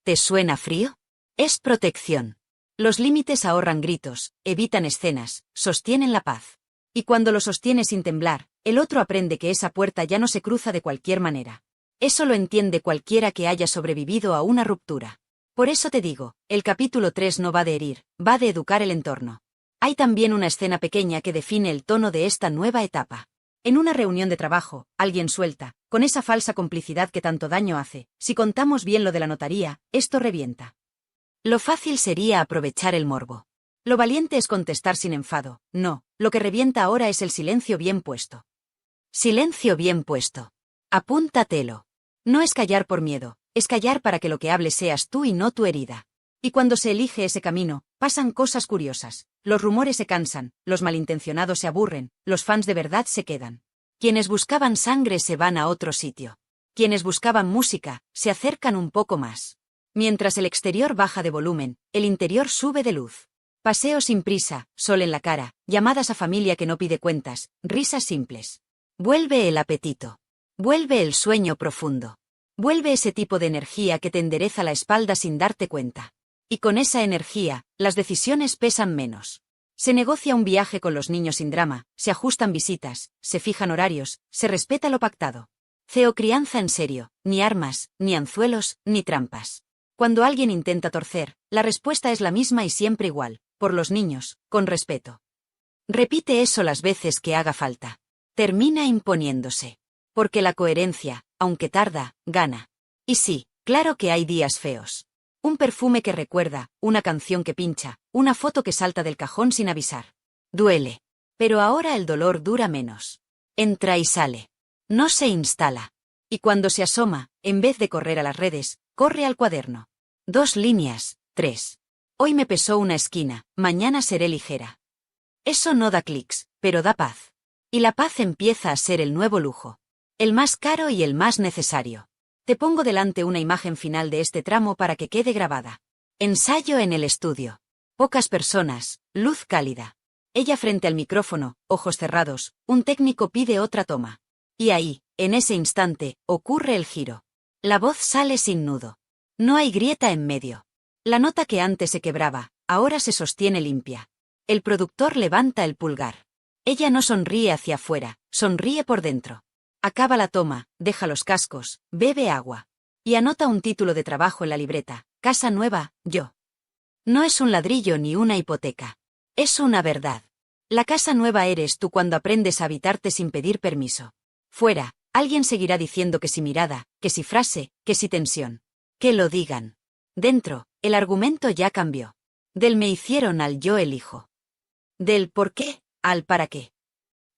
[SPEAKER 3] ¿Te suena frío? Es protección. Los límites ahorran gritos, evitan escenas, sostienen la paz. Y cuando lo sostienes sin temblar, el otro aprende que esa puerta ya no se cruza de cualquier manera. Eso lo entiende cualquiera que haya sobrevivido a una ruptura. Por eso te digo, el capítulo 3 no va de herir, va de educar el entorno. Hay también una escena pequeña que define el tono de esta nueva etapa. En una reunión de trabajo, alguien suelta, con esa falsa complicidad que tanto daño hace: si contamos bien lo de la notaría, esto revienta. Lo fácil sería aprovechar el morbo. Lo valiente es contestar sin enfado: no, lo que revienta ahora es el silencio bien puesto. Silencio bien puesto. Apúntatelo. No es callar por miedo, es callar para que lo que hables seas tú y no tu herida. Y cuando se elige ese camino, pasan cosas curiosas. Los rumores se cansan, los malintencionados se aburren, los fans de verdad se quedan. Quienes buscaban sangre se van a otro sitio. Quienes buscaban música, se acercan un poco más. Mientras el exterior baja de volumen, el interior sube de luz. Paseo sin prisa, sol en la cara, llamadas a familia que no pide cuentas, risas simples. Vuelve el apetito. Vuelve el sueño profundo. Vuelve ese tipo de energía que te endereza la espalda sin darte cuenta. Y con esa energía, las decisiones pesan menos. Se negocia un viaje con los niños sin drama, se ajustan visitas, se fijan horarios, se respeta lo pactado. Crianza en serio, ni armas, ni anzuelos, ni trampas. Cuando alguien intenta torcer, la respuesta es la misma y siempre igual: por los niños, con respeto. Repite eso las veces que haga falta. Termina imponiéndose. Porque la coherencia, aunque tarda, gana. Y sí, claro que hay días feos. Un perfume que recuerda, una canción que pincha, una foto que salta del cajón sin avisar. Duele. Pero ahora el dolor dura menos. Entra y sale. No se instala. Y cuando se asoma, en vez de correr a las redes, corre al cuaderno. 2 líneas, 3. Hoy me pesó una esquina, mañana seré ligera. Eso no da clics, pero da paz. Y la paz empieza a ser el nuevo lujo. El más caro y el más necesario. Te pongo delante una imagen final de este tramo para que quede grabada. Ensayo en el estudio. Pocas personas, luz cálida. Ella frente al micrófono, ojos cerrados, un técnico pide otra toma. Y ahí, en ese instante, ocurre el giro. La voz sale sin nudo. No hay grieta en medio. La nota que antes se quebraba, ahora se sostiene limpia. El productor levanta el pulgar. Ella no sonríe hacia afuera, sonríe por dentro. Acaba la toma, deja los cascos, bebe agua. Y anota un título de trabajo en la libreta: Casa nueva, yo. No es un ladrillo ni una hipoteca. Es una verdad. La casa nueva eres tú cuando aprendes a habitarte sin pedir permiso. Fuera, alguien seguirá diciendo que si mirada, que si frase, que si tensión. Que lo digan. Dentro, el argumento ya cambió. Del me hicieron al yo elijo. Del por qué, al para qué.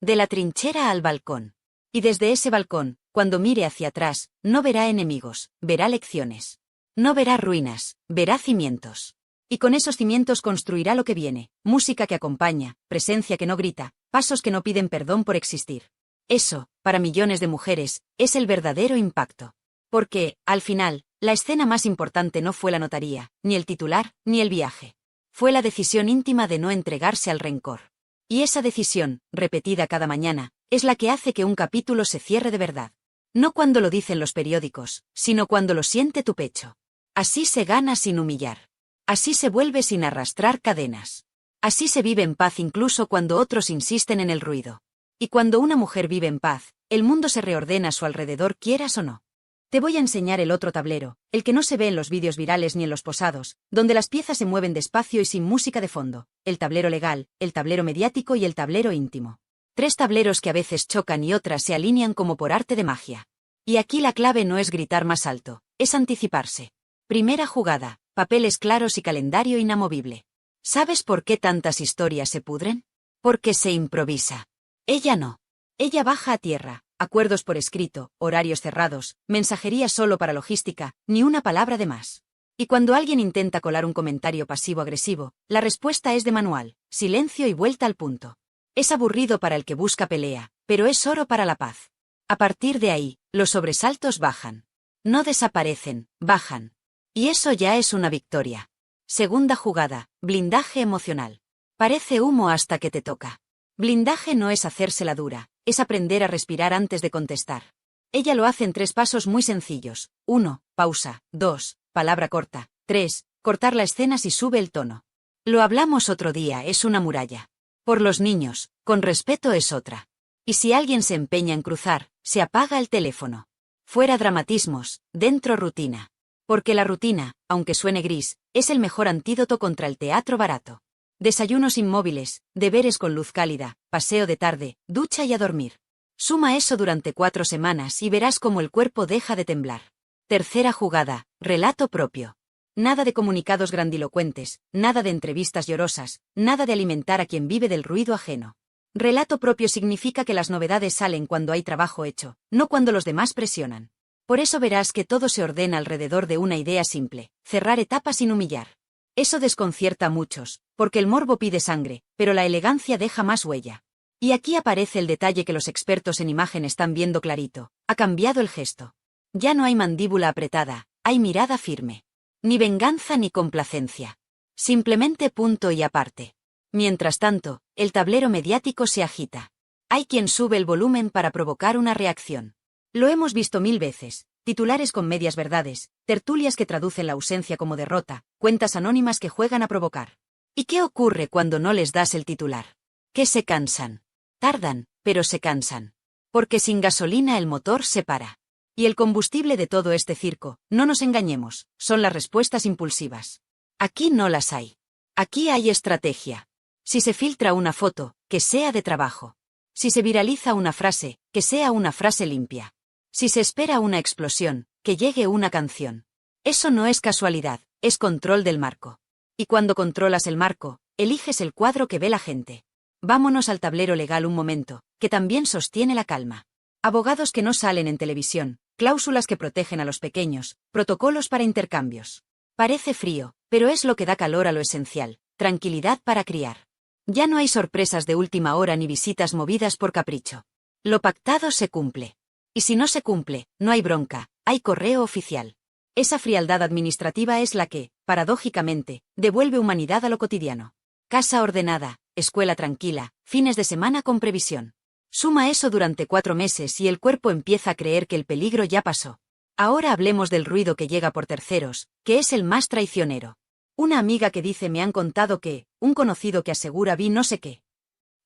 [SPEAKER 3] De la trinchera al balcón. Y desde ese balcón, cuando mire hacia atrás, no verá enemigos, verá lecciones. No verá ruinas, verá cimientos. Y con esos cimientos construirá lo que viene: música que acompaña, presencia que no grita, pasos que no piden perdón por existir. Eso, para millones de mujeres, es el verdadero impacto. Porque, al final, la escena más importante no fue la notaría, ni el titular, ni el viaje. Fue la decisión íntima de no entregarse al rencor. Y esa decisión, repetida cada mañana, es la que hace que un capítulo se cierre de verdad. No cuando lo dicen los periódicos, sino cuando lo siente tu pecho. Así se gana sin humillar. Así se vuelve sin arrastrar cadenas. Así se vive en paz incluso cuando otros insisten en el ruido. Y cuando una mujer vive en paz, el mundo se reordena a su alrededor, quieras o no. Te voy a enseñar el otro tablero, el que no se ve en los vídeos virales ni en los posados, donde las piezas se mueven despacio y sin música de fondo, el tablero legal, el tablero mediático y el tablero íntimo. 3 tableros que a veces chocan y otras se alinean como por arte de magia. Y aquí la clave no es gritar más alto, es anticiparse. Primera jugada, papeles claros y calendario inamovible. ¿Sabes por qué tantas historias se pudren? Porque se improvisa. Ella no. Ella baja a tierra. Acuerdos por escrito, horarios cerrados, mensajería solo para logística, ni una palabra de más. Y cuando alguien intenta colar un comentario pasivo-agresivo, la respuesta es de manual, silencio y vuelta al punto. Es aburrido para el que busca pelea, pero es oro para la paz. A partir de ahí, los sobresaltos bajan. No desaparecen, bajan. Y eso ya es una victoria. Segunda jugada, blindaje emocional. Parece humo hasta que te toca. Blindaje no es hacerse la dura, es aprender a respirar antes de contestar. Ella lo hace en 3 pasos muy sencillos. 1, pausa. 2, palabra corta. 3, cortar la escena si sube el tono. Lo hablamos otro día, es una muralla. Por los niños, con respeto es otra. Y si alguien se empeña en cruzar, se apaga el teléfono. Fuera dramatismos, dentro rutina. Porque la rutina, aunque suene gris, es el mejor antídoto contra el teatro barato. Desayunos inmóviles, deberes con luz cálida, paseo de tarde, ducha y a dormir. Suma eso durante 4 semanas y verás cómo el cuerpo deja de temblar. Tercera jugada, relato propio. Nada de comunicados grandilocuentes, nada de entrevistas llorosas, nada de alimentar a quien vive del ruido ajeno. Relato propio significa que las novedades salen cuando hay trabajo hecho, no cuando los demás presionan. Por eso verás que todo se ordena alrededor de una idea simple, cerrar etapas sin humillar. Eso desconcierta a muchos, porque el morbo pide sangre, pero la elegancia deja más huella. Y aquí aparece el detalle que los expertos en imagen están viendo clarito. Ha cambiado el gesto. Ya no hay mandíbula apretada, hay mirada firme. Ni venganza ni complacencia. Simplemente punto y aparte. Mientras tanto, el tablero mediático se agita. Hay quien sube el volumen para provocar una reacción. Lo hemos visto 1000 veces. Titulares con medias verdades, tertulias que traducen la ausencia como derrota, cuentas anónimas que juegan a provocar. ¿Y qué ocurre cuando no les das el titular? Que se cansan. Tardan, pero se cansan. Porque sin gasolina el motor se para. Y el combustible de todo este circo, no nos engañemos, son las respuestas impulsivas. Aquí no las hay. Aquí hay estrategia. Si se filtra una foto, que sea de trabajo. Si se viraliza una frase, que sea una frase limpia. Si se espera una explosión, que llegue una canción. Eso no es casualidad, es control del marco. Y cuando controlas el marco, eliges el cuadro que ve la gente. Vámonos al tablero legal un momento, que también sostiene la calma. Abogados que no salen en televisión, cláusulas que protegen a los pequeños, protocolos para intercambios. Parece frío, pero es lo que da calor a lo esencial, tranquilidad para criar. Ya no hay sorpresas de última hora ni visitas movidas por capricho. Lo pactado se cumple. Y si no se cumple, no hay bronca, hay correo oficial. Esa frialdad administrativa es la que, paradójicamente, devuelve humanidad a lo cotidiano. Casa ordenada, escuela tranquila, fines de semana con previsión. Suma eso durante 4 meses y el cuerpo empieza a creer que el peligro ya pasó. Ahora hablemos del ruido que llega por terceros, que es el más traicionero. Una amiga que dice me han contado que, un conocido que asegura vi no sé qué.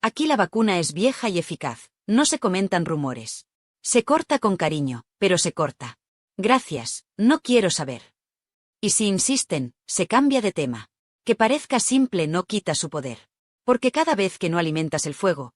[SPEAKER 3] Aquí la vacuna es vieja y eficaz, no se comentan rumores. Se corta con cariño, pero se corta. Gracias, no quiero saber. Y si insisten, se cambia de tema. Que parezca simple no quita su poder. Porque cada vez que no alimentas el fuego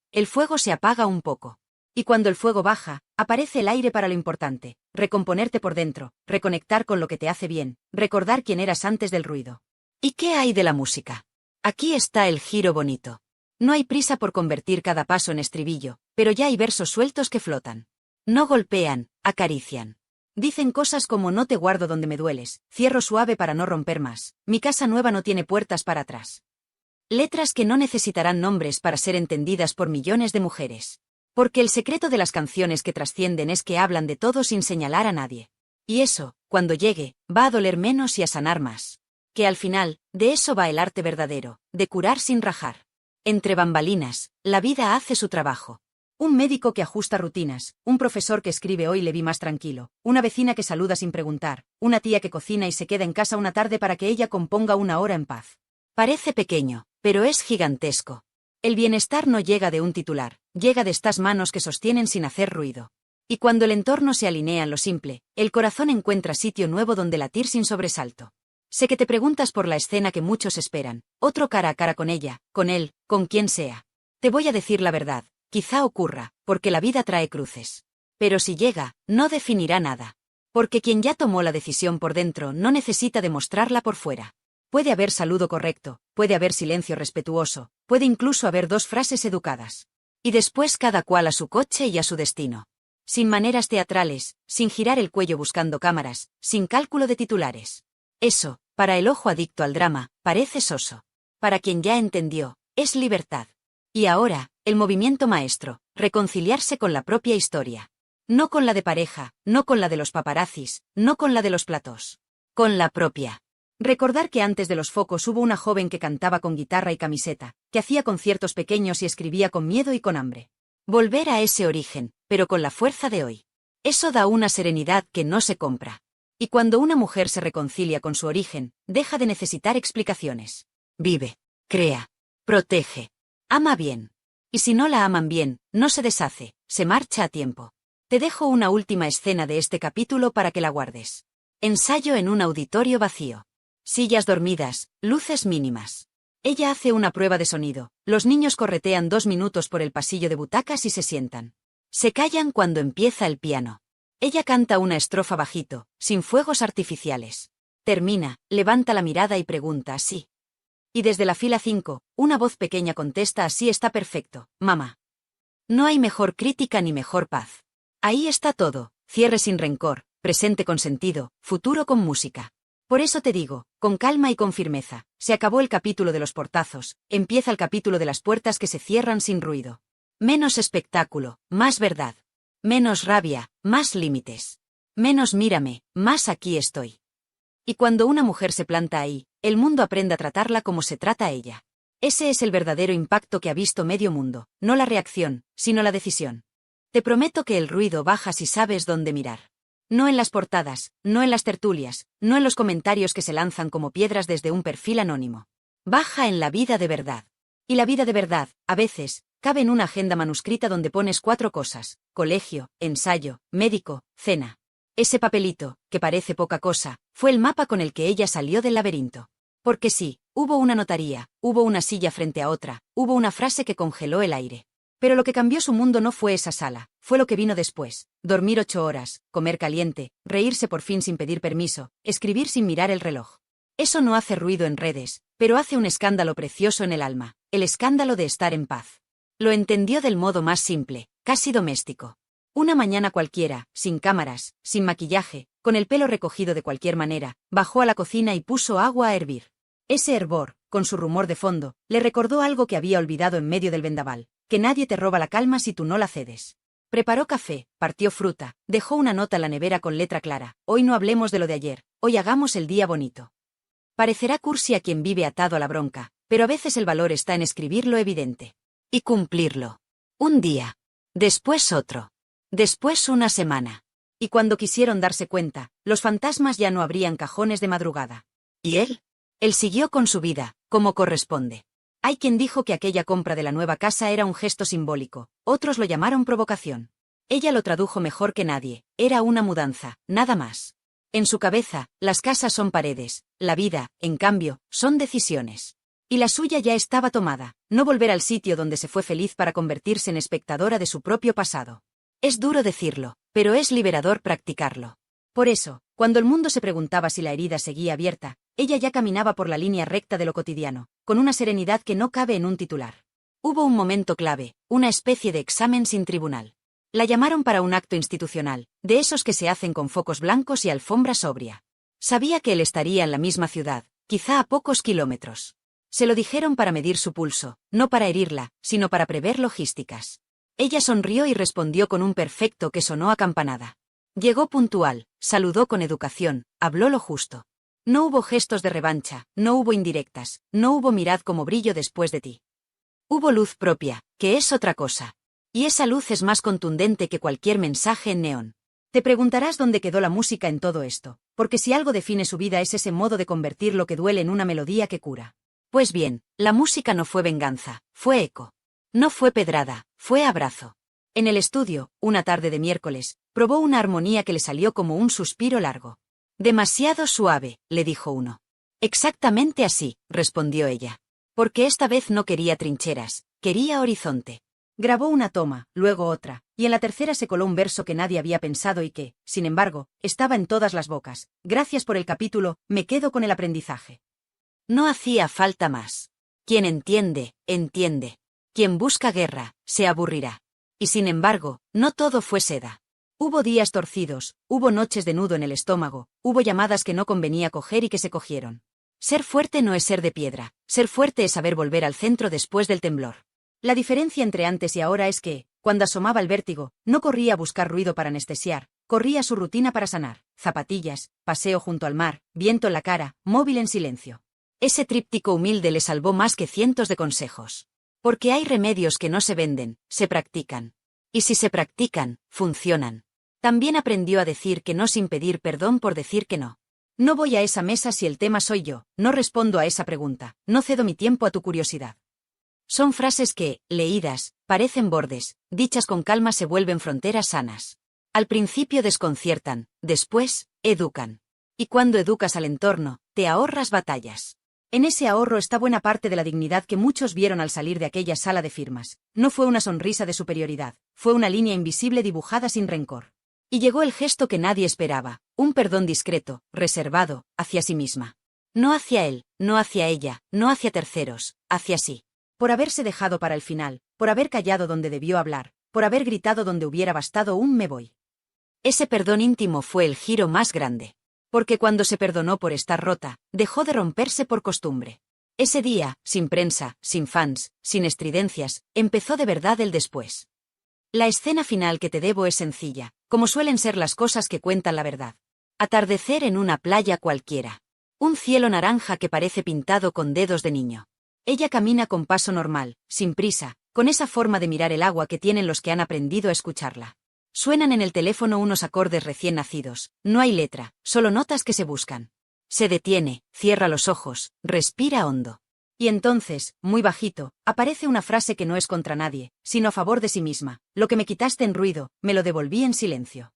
[SPEAKER 3] se apaga un poco. Y cuando el fuego baja, aparece el aire para lo importante, recomponerte por dentro, reconectar con lo que te hace bien, recordar quién eras antes del ruido. ¿Y qué hay de la música? Aquí está el giro bonito. No hay prisa por convertir cada paso en estribillo, pero ya hay versos sueltos que flotan. No golpean, acarician. Dicen cosas como no te guardo donde me dueles, cierro suave para no romper más, mi casa nueva no tiene puertas para atrás. Letras que no necesitarán nombres para ser entendidas por millones de mujeres. Porque el secreto de las canciones que trascienden es que hablan de todo sin señalar a nadie. Y eso, cuando llegue, va a doler menos y a sanar más. Que al final, de eso va el arte verdadero, de curar sin rajar. Entre bambalinas, la vida hace su trabajo. Un médico que ajusta rutinas, un profesor que escribe hoy le vi más tranquilo, una vecina que saluda sin preguntar, una tía que cocina y se queda en casa una tarde para que ella componga una hora en paz. Parece pequeño, pero es gigantesco. El bienestar no llega de un titular, llega de estas manos que sostienen sin hacer ruido. Y cuando el entorno se alinea en lo simple, el corazón encuentra sitio nuevo donde latir sin sobresalto. Sé que te preguntas por la escena que muchos esperan, otro cara a cara con ella, con él, con quien sea. Te voy a decir la verdad, quizá ocurra, porque la vida trae cruces. Pero si llega, no definirá nada. Porque quien ya tomó la decisión por dentro no necesita demostrarla por fuera. Puede haber saludo correcto, puede haber silencio respetuoso, puede incluso haber dos frases educadas. Y después cada cual a su coche y a su destino. Sin maneras teatrales, sin girar el cuello buscando cámaras, sin cálculo de titulares. Eso, para el ojo adicto al drama, parece soso. Para quien ya entendió, es libertad. Y ahora, el movimiento maestro, reconciliarse con la propia historia. No con la de pareja, no con la de los paparazzis, no con la de los platós. Con la propia. Recordar que antes de los focos hubo una joven que cantaba con guitarra y camiseta, que hacía conciertos pequeños y escribía con miedo y con hambre. Volver a ese origen, pero con la fuerza de hoy. Eso da una serenidad que no se compra. Y cuando una mujer se reconcilia con su origen, deja de necesitar explicaciones. Vive, crea, protege, ama bien. Y si no la aman bien, no se deshace, se marcha a tiempo. Te dejo una última escena de este capítulo para que la guardes. Ensayo en un auditorio vacío. Sillas dormidas, luces mínimas. Ella hace una prueba de sonido, los niños corretean 2 minutos por el pasillo de butacas y se sientan. Se callan cuando empieza el piano. Ella canta una estrofa bajito, sin fuegos artificiales. Termina, levanta la mirada y pregunta así. Y desde la fila 5, una voz pequeña contesta así está perfecto, mamá. No hay mejor crítica ni mejor paz. Ahí está todo, cierre sin rencor, presente con sentido, futuro con música. Por eso te digo, con calma y con firmeza, se acabó el capítulo de los portazos, empieza el capítulo de las puertas que se cierran sin ruido. Menos espectáculo, más verdad. Menos rabia, más límites. Menos mírame, más aquí estoy. Y cuando una mujer se planta ahí, el mundo aprende a tratarla como se trata a ella. Ese es el verdadero impacto que ha visto medio mundo, no la reacción, sino la decisión. Te prometo que el ruido baja si sabes dónde mirar. No en las portadas, no en las tertulias, no en los comentarios que se lanzan como piedras desde un perfil anónimo. Baja en la vida de verdad. Y la vida de verdad, a veces, cabe en una agenda manuscrita donde pones 4 cosas: colegio, ensayo, médico, cena. Ese papelito, que parece poca cosa, fue el mapa con el que ella salió del laberinto. Porque sí, hubo una notaría, hubo una silla frente a otra, hubo una frase que congeló el aire. Pero lo que cambió su mundo no fue esa sala, fue lo que vino después: dormir 8 horas, comer caliente, reírse por fin sin pedir permiso, escribir sin mirar el reloj. Eso no hace ruido en redes, pero hace un escándalo precioso en el alma, el escándalo de estar en paz. Lo entendió del modo más simple, casi doméstico. Una mañana cualquiera, sin cámaras, sin maquillaje, con el pelo recogido de cualquier manera, bajó a la cocina y puso agua a hervir. Ese hervor, con su rumor de fondo, le recordó algo que había olvidado en medio del vendaval: que nadie te roba la calma si tú no la cedes. Preparó café, partió fruta, dejó una nota en la nevera con letra clara: hoy no hablemos de lo de ayer, hoy hagamos el día bonito. Parecerá cursi a quien vive atado a la bronca, pero a veces el valor está en escribir lo evidente. Y cumplirlo. Un día. Después otro. Después una semana. Y cuando quisieron darse cuenta, los fantasmas ya no abrían cajones de madrugada. ¿Y él? Él siguió con su vida, como corresponde. Hay quien dijo que aquella compra de la nueva casa era un gesto simbólico, otros lo llamaron provocación. Ella lo tradujo mejor que nadie: era una mudanza, nada más. En su cabeza, las casas son paredes, la vida, en cambio, son decisiones. Y la suya ya estaba tomada: no volver al sitio donde se fue feliz para convertirse en espectadora de su propio pasado. Es duro decirlo, pero es liberador practicarlo. Por eso, cuando el mundo se preguntaba si la herida seguía abierta, ella ya caminaba por la línea recta de lo cotidiano, con una serenidad que no cabe en un titular. Hubo un momento clave, una especie de examen sin tribunal. La llamaron para un acto institucional, de esos que se hacen con focos blancos y alfombra sobria. Sabía que él estaría en la misma ciudad, quizá a pocos kilómetros. Se lo dijeron para medir su pulso, no para herirla, sino para prever logísticas. Ella sonrió y respondió con un perfecto que sonó a campanada. Llegó puntual, saludó con educación, habló lo justo. No hubo gestos de revancha, no hubo indirectas, no hubo mirad como brillo después de ti. Hubo luz propia, que es otra cosa. Y esa luz es más contundente que cualquier mensaje en neón. Te preguntarás dónde quedó la música en todo esto, porque si algo define su vida es ese modo de convertir lo que duele en una melodía que cura. Pues bien, la música no fue venganza, fue eco. No fue pedrada, fue abrazo. En el estudio, una tarde de miércoles, probó una armonía que le salió como un suspiro largo. Demasiado suave, le dijo uno. Exactamente así, respondió ella. Porque esta vez no quería trincheras, quería horizonte. Grabó una toma, luego otra, y en la tercera se coló un verso que nadie había pensado y que, sin embargo, estaba en todas las bocas. Gracias por el capítulo, me quedo con el aprendizaje. No hacía falta más. Quien entiende, entiende. Quien busca guerra, se aburrirá. Y sin embargo, no todo fue seda. Hubo días torcidos, hubo noches de nudo en el estómago, hubo llamadas que no convenía coger y que se cogieron. Ser fuerte no es ser de piedra, ser fuerte es saber volver al centro después del temblor. La diferencia entre antes y ahora es que, cuando asomaba el vértigo, no corría a buscar ruido para anestesiar, corría a su rutina para sanar, zapatillas, paseo junto al mar, viento en la cara, móvil en silencio. Ese tríptico humilde le salvó más que cientos de consejos. Porque hay remedios que no se venden, se practican. Y si se practican, funcionan. También aprendió a decir que no sin pedir perdón por decir que no. No voy a esa mesa si el tema soy yo, no respondo a esa pregunta, no cedo mi tiempo a tu curiosidad. Son frases que, leídas, parecen bordes, dichas con calma se vuelven fronteras sanas. Al principio desconciertan, después, educan. Y cuando educas al entorno, te ahorras batallas. En ese ahorro está buena parte de la dignidad que muchos vieron al salir de aquella sala de firmas. No fue una sonrisa de superioridad, fue una línea invisible dibujada sin rencor. Y llegó el gesto que nadie esperaba, un perdón discreto, reservado, hacia sí misma. No hacia él, no hacia ella, no hacia terceros, hacia sí. Por haberse dejado para el final, por haber callado donde debió hablar, por haber gritado donde hubiera bastado un me voy. Ese perdón íntimo fue el giro más grande. Porque cuando se perdonó por estar rota, dejó de romperse por costumbre. Ese día, sin prensa, sin fans, sin estridencias, empezó de verdad el después. La escena final que te debo es sencilla, como suelen ser las cosas que cuentan la verdad. Atardecer en una playa cualquiera. Un cielo naranja que parece pintado con dedos de niño. Ella camina con paso normal, sin prisa, con esa forma de mirar el agua que tienen los que han aprendido a escucharla. Suenan en el teléfono unos acordes recién nacidos, no hay letra, solo notas que se buscan. Se detiene, cierra los ojos, respira hondo. Y entonces, muy bajito, aparece una frase que no es contra nadie, sino a favor de sí misma. Lo que me quitaste en ruido, me lo devolví en silencio.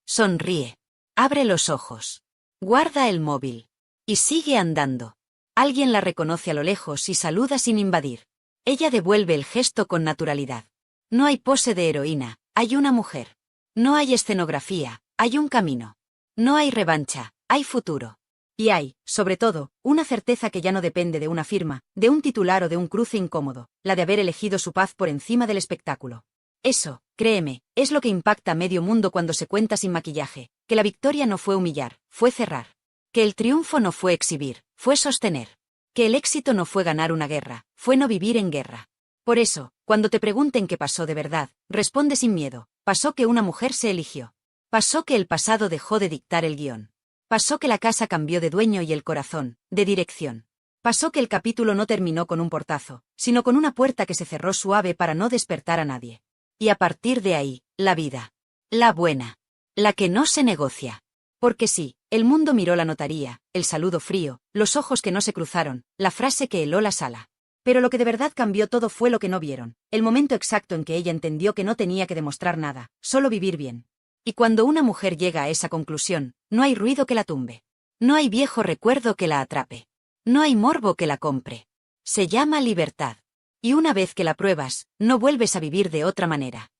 [SPEAKER 3] Sonríe. Abre los ojos. Guarda el móvil. Y sigue andando. Alguien la reconoce a lo lejos y saluda sin invadir. Ella devuelve el gesto con naturalidad. No hay pose de heroína, hay una mujer. No hay escenografía, hay un camino. No hay revancha, hay futuro. Y hay, sobre todo, una certeza que ya no depende de una firma, de un titular o de un cruce incómodo, la de haber elegido su paz por encima del espectáculo. Eso, créeme, es lo que impacta a medio mundo cuando se cuenta sin maquillaje, que la victoria no fue humillar, fue cerrar. Que el triunfo no fue exhibir, fue sostener. Que el éxito no fue ganar una guerra, fue no vivir en guerra. Por eso, cuando te pregunten qué pasó de verdad, responde sin miedo, pasó que una mujer se eligió. Pasó que el pasado dejó de dictar el guión. Pasó que la casa cambió de dueño y el corazón, de dirección. Pasó que el capítulo no terminó con un portazo, sino con una puerta que se cerró suave para no despertar a nadie. Y a partir de ahí, la vida. La buena. La que no se negocia. Porque sí, el mundo miró la notaría, el saludo frío, los ojos que no se cruzaron, la frase que heló la sala. Pero lo que de verdad cambió todo fue lo que no vieron, el momento exacto en que ella entendió que no tenía que demostrar nada, solo vivir bien. Y cuando una mujer llega a esa conclusión, no hay ruido que la tumbe. No hay viejo recuerdo que la atrape. No hay morbo que la compre. Se llama libertad. Y una vez que la pruebas, no vuelves a vivir de otra manera.